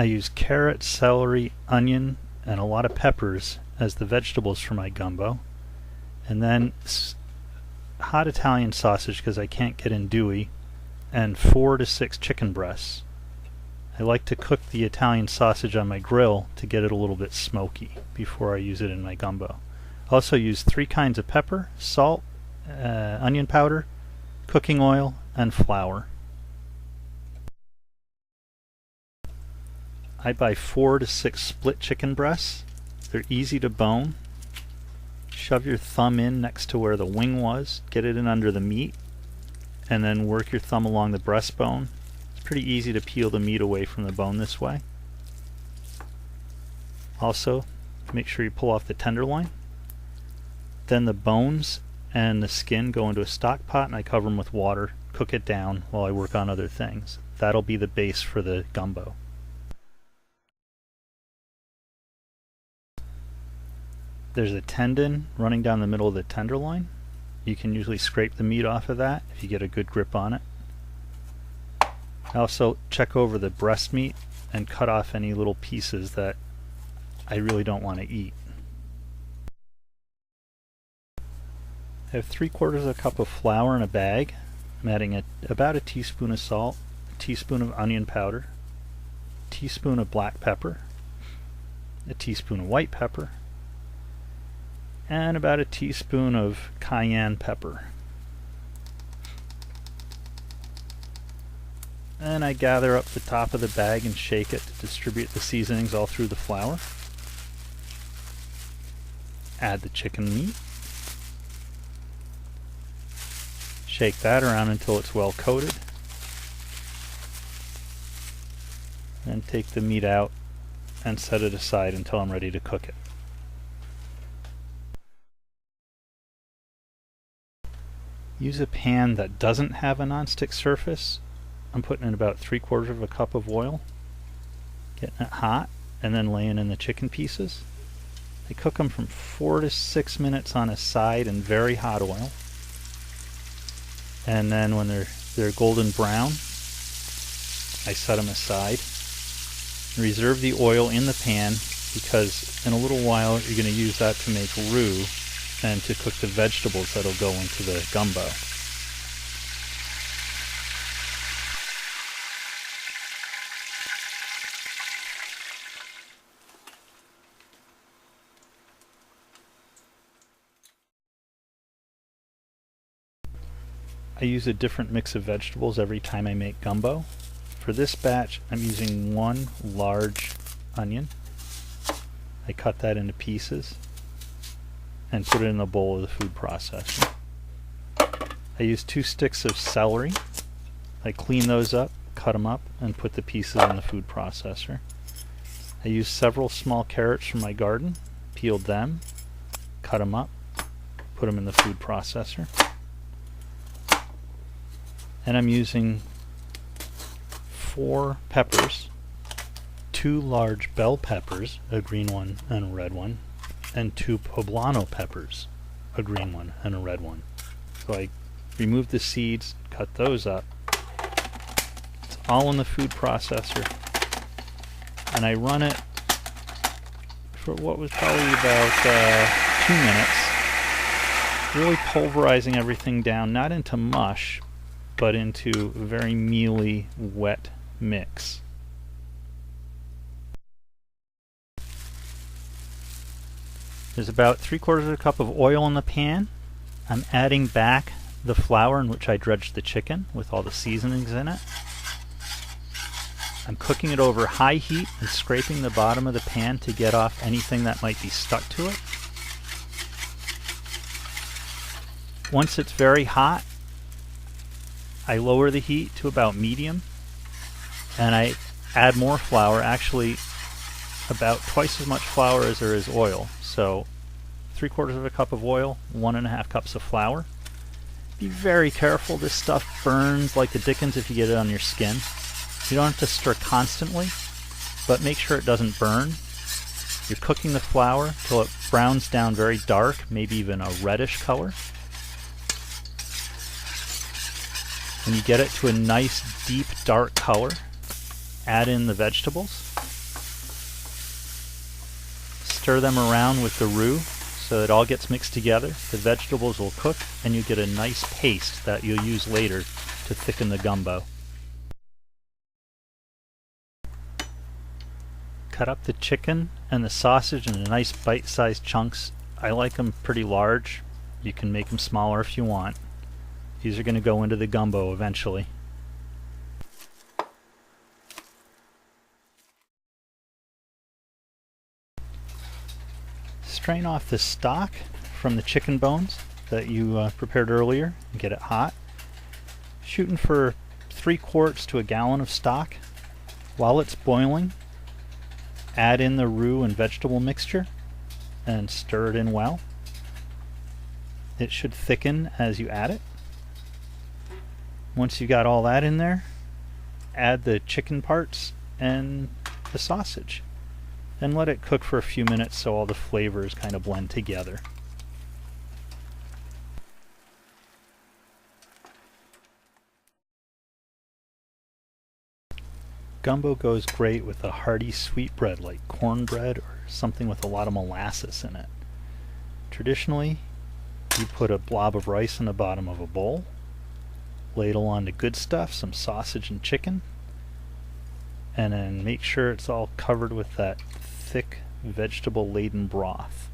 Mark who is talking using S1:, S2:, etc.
S1: use carrot, celery, onion, and a lot of peppers as the vegetables for my gumbo. And then hot Italian sausage because I can't get andouille, and 4 to 6 chicken breasts. I like to cook the Italian sausage on my grill to get it a little bit smoky before I use it in my gumbo. I also use 3 kinds of pepper, salt, onion powder, cooking oil, and flour. I buy 4 to 6 split chicken breasts. They're easy to bone. Shove your thumb in next to where the wing was, get it in under the meat, and then work your thumb along the breastbone. It's pretty easy to peel the meat away from the bone this way. Also, make sure you pull off the tenderloin. Then the bones and the skin go into a stock pot and I cover them with water, cook it down while I work on other things. That'll be the base for the gumbo. There's a tendon running down the middle of the tenderloin. You can usually scrape the meat off of that if you get a good grip on it. I also check over the breast meat and cut off any little pieces that I really don't want to eat. I have 3/4 cup of flour in a bag. I'm adding about a teaspoon of salt, a teaspoon of onion powder, a teaspoon of black pepper, a teaspoon of white pepper, and about a teaspoon of cayenne pepper. And I gather up the top of the bag and shake it to distribute the seasonings all through the flour. Add the chicken meat. Shake that around until it's well coated. Then take the meat out and set it aside until I'm ready to cook it. Use a pan that doesn't have a nonstick surface. I'm putting in about 3/4 cup of oil, getting it hot, and then laying in the chicken pieces. I cook them from 4 to 6 minutes on a side in very hot oil. And then when they're golden brown, I set them aside. Reserve the oil in the pan because in a little while you're going to use that to make roux and to cook the vegetables that'll go into the gumbo. I use a different mix of vegetables every time I make gumbo. For this batch, I'm using 1 large onion. I cut that into pieces and put it in the bowl of the food processor. I use 2 sticks of celery. I clean those up, cut them up, and put the pieces in the food processor. I use several small carrots from my garden, peeled them, cut them up, put them in the food processor. And I'm using 4 peppers, 2 large bell peppers, a green one and a red one, and 2 poblano peppers, a green one and a red one. So I remove the seeds, cut those up. It's all in the food processor, and I run it for what was probably about 2 minutes, really pulverizing everything down, not into mush, but into a very mealy, wet mix. There's about 3/4 cup of oil in the pan. I'm adding back the flour in which I dredged the chicken with all the seasonings in it. I'm cooking it over high heat and scraping the bottom of the pan to get off anything that might be stuck to it. Once it's very hot, I lower the heat to about medium and I add more flour, actually about twice as much flour as there is oil. So 3/4 cup of oil, 1.5 cups of flour. Be very careful, this stuff burns like the dickens if you get it on your skin. You don't have to stir constantly, but make sure it doesn't burn. You're cooking the flour till it browns down very dark, maybe even a reddish color. When you get it to a nice deep dark color, add in the vegetables. stir them around with the roux so it all gets mixed together. The vegetables will cook and you get a nice paste that you'll use later to thicken the gumbo. Cut up the chicken and the sausage in nice bite-sized chunks. I like them pretty large. You can make them smaller if you want. These are going to go into the gumbo eventually. Strain off the stock from the chicken bones that you prepared earlier and get it hot. Shooting for 3 quarts to a gallon of stock. While it's boiling, add in the roux and vegetable mixture and stir it in well. It should thicken as you add it. Once you got all that in there, add the chicken parts and the sausage and let it cook for a few minutes so all the flavors kind of blend together. Gumbo goes great with a hearty sweetbread like cornbread or something with a lot of molasses in it. Traditionally, you put a blob of rice in the bottom of a bowl, ladle on the good stuff, some sausage and chicken, and then make sure it's all covered with that thick vegetable-laden broth.